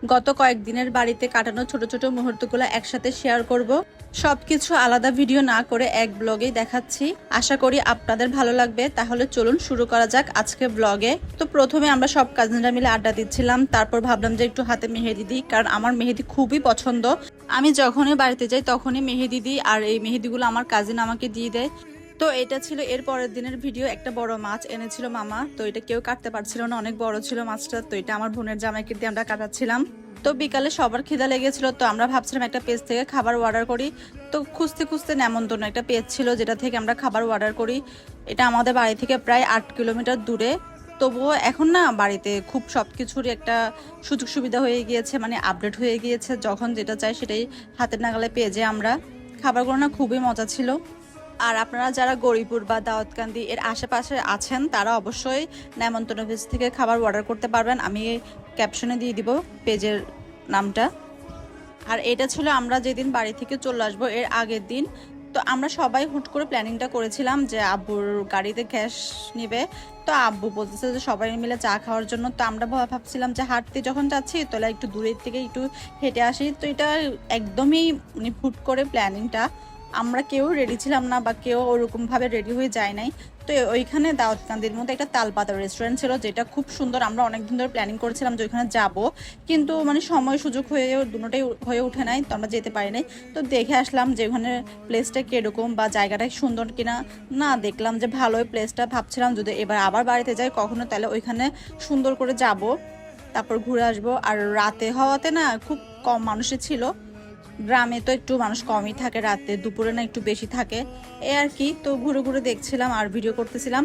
গত কয়েকদিনের বাড়িতে কাটানো ছোট ছোট মুহূর্তগুলো একসাথে শেয়ার করব। সবকিছু আলাদা ভিডিও না করে এক ব্লগেই দেখাচ্ছি। আশা করি আপনাদের ভালো লাগবে। তাহলে চলুন শুরু করা যাক আজকে ব্লগে। তো প্রথমে আমরা সব কাজিনরা মিলে আড্ডা দিচ্ছিলাম, তারপর ভাবলাম যে একটু হাতে মেহেদি দিই, কারণ আমার মেহেদি খুবই পছন্দ। আমি যখনই বাড়িতে যাই তখনই মেহেদি দিই, আর এই মেহেদিগুলো আমার কাজিন আমাকে দিয়ে দেয়। তো এটা ছিল এর পরের দিনের ভিডিও। একটা বড় মাছ এনেছিল মামা, তো এটা কেউ কাটতে পারছিল না, অনেক বড় ছিল মাছটা। তো এটা আমার বোনের জামাইকে দিয়ে আমরা কাটাচ্ছিলাম। তো বিকালে সবার খিদা লেগেছিল, তো আমরা ভাবছিলাম একটা পেজ থেকে খাবার অর্ডার করি। তো খুঁজতে খুঁজতে নেমন্তন্ন একটা পেজ ছিল যেটা থেকে আমরা খাবার অর্ডার করি। এটা আমাদের বাড়ি থেকে প্রায় 8 কিলোমিটার দূরে। তবুও এখন না বাড়িতে খুব সবকিছুরই একটা সুযোগ সুবিধা হয়ে গিয়েছে, মানে আপডেট হয়ে গিয়েছে। যখন যেটা চাই সেটাই হাতের নাগালে পেয়ে যাই আমরা। খাবারগুলো না খুবই মজা ছিল। আর আপনারা যারা গরিপুর বা দাউদকান্দি এর আশেপাশে আছেন তারা অবশ্যই নেমন্তন্ন পেজ থেকে খাবার অর্ডার করতে পারবেন। আমি ক্যাপশনে দিয়ে দিব পেজের নামটা। আর এটা ছিল আমরা যেদিন বাড়ি থেকে চলে আসবো এর আগের দিন। তো আমরা সবাই হুট করে প্ল্যানিংটা করেছিলাম যে আব্বুর গাড়িতে গ্যাস নেবে। তো আব্বু বলতেছে যে সবাই মিলে চা খাওয়ার জন্য। তো আমরা ভাবছিলাম যে হাঁটতে যখন যাচ্ছি তাহলে একটু দূরের থেকে একটু হেঁটে আসি। তো এটা একদমই মানে হুট করে প্ল্যানিংটা, আমরা কেউ রেডি ছিলাম না বা কেউ ওরকমভাবে রেডি হয়ে যায় নাই। তো ওইখানে দাউদকান্দির মধ্যে একটা তালপাতা রেস্টুরেন্ট ছিল যেটা খুব সুন্দর। আমরা অনেকদিন ধরে প্ল্যানিং করেছিলাম যে ওইখানে যাব, কিন্তু মানে সময় সুযোগ হয়ে দুটোটাই হয়ে ওঠে নাই, তো আমরা যেতে পারি নাই। তো দেখে আসলাম যে ওখানে প্লেসটা কীরকম বা জায়গাটা সুন্দর কিনা। না, দেখলাম যে ভালোই প্লেসটা। ভাবছিলাম যদি এবার আবার বাড়িতে যাই কখনো তাহলে ওইখানে সুন্দর করে যাব, তারপর ঘুরে আসবো। আর রাতে হওয়াতে না খুব কম মানুষই ছিল। গ্রামে তো একটু মানুষ কমই থাকে, রাতে দুপুরে না একটু বেশি থাকে, এই আর কি। তো ঘুরে ঘুরে দেখছিলাম আর ভিডিও করতেছিলাম।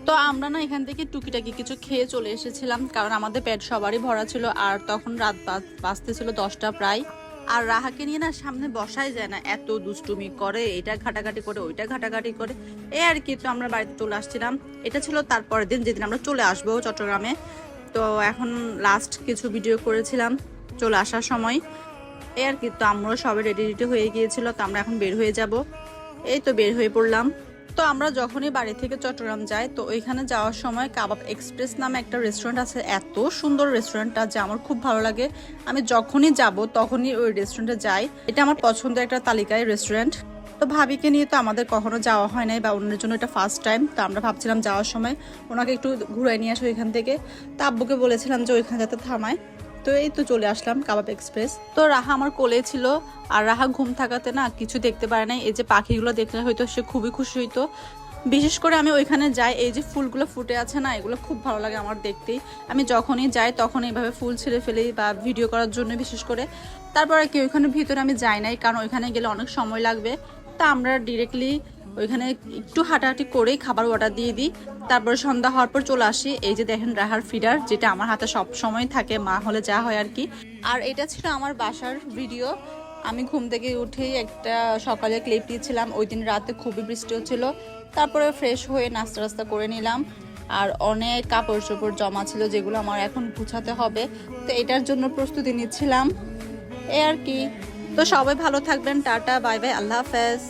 তো আমরা না এখান থেকে টুকিটাকি কিছু খেয়ে চলে এসেছিলাম, কারণ আমাদের পেট সবারই ভরা ছিল। আর তখন রাত বাজতেছিল 10টা প্রায়। আর রাহাকে নিয়ে না সামনে বসাই যায় না, এত দুষ্টুমি করে, এটা ঘাটাঘাটি করে ওইটা ঘাটাঘাটি করে, এই আর কি। তো আমরা বাড়িতে চলে আসছিলাম। এটা ছিল তারপরের দিন যেদিন আমরা চলে আসবো চট্টগ্রামে। তো এখন লাস্ট কিছু ভিডিও করেছিলাম চলে আসার সময়, এই আর কি। তো আমরা সবাই রেডি হয়ে গিয়েছিল, তো আমরা এখন বের হয়ে যাব। এই তো বের হয়ে পড়লাম। তো আমরা যখনই বাড়ি থেকে চট্টগ্রাম যাই তো ওইখানে যাওয়ার সময় কাবাব এক্সপ্রেস নামে একটা রেস্টুরেন্ট আছে। এত সুন্দর রেস্টুরেন্টটা যে আমার খুব ভালো লাগে। আমি যখনই যাব তখনই ওই রেস্টুরেন্টে যাই। এটা আমার পছন্দের একটা তালিকায় রেস্টুরেন্ট। তো ভাবিকে নিয়ে তো আমাদের কখনো যাওয়া হয় নাই, বা অন্যের জন্য এটা ফার্স্ট টাইম। তো আমরা ভাবছিলাম যাওয়ার সময় ওনাকে একটু ঘুরাই নিয়ে আসো ওইখান থেকে। তো আব্বুকে বলেছিলাম যে ওইখানে যাতে থামায়। তো এই তো চলে আসলাম কাবাব এক্সপ্রেস। তো রাহা আমার কোলে ছিল, আর রাহা ঘুম থাকাতে না কিছু দেখতে পারে নাই। এই যে পাখিগুলো দেখলে হয়তো সে খুবই খুশি হইতো। বিশেষ করে আমি ওইখানে যাই, এই যে ফুলগুলো ফুটে আছে না, এগুলো খুব ভালো লাগে আমার দেখতেই। আমি যখনই যাই তখন এইভাবে ফুল ছিঁড়ে ফেলি, বা ভিডিও করার জন্য বিশেষ করে। তারপরে কি ওইখানে ভিতরে আমি যাই নাই, কারণ ওইখানে গেলে অনেক সময় লাগবে। তা আমরা ডিরেক্টলি ওইখানে একটু হাঁটাহাঁটি করেই খাবার অর্ডার দিয়ে দিই। তারপরে সন্ধ্যা হওয়ার পর চলে আসি। এই যে দেখেন রাহার ফিডার, যেটা আমার হাতে সব সময় থাকে, মা হলে যা হয় আর কি। আর এটা ছিল আমার বাসার ভিডিও। আমি ঘুম থেকে উঠেই একটা সকালে ক্লিপ দিয়েছিলাম। ওই দিন রাতে খুবই বৃষ্টি হচ্ছিল। তারপরে ফ্রেশ হয়ে নাস্তা রাস্তা করে নিলাম। আর অনেক কাপড় চোপড় জমা ছিল যেগুলো আমার এখন গুছাতে হবে, তো এটার জন্য প্রস্তুতি নিচ্ছিলাম, এই আর কি। তো সবাই ভালো থাকবেন, টাটা বাই বাই, আল্লাহ হাফেজ।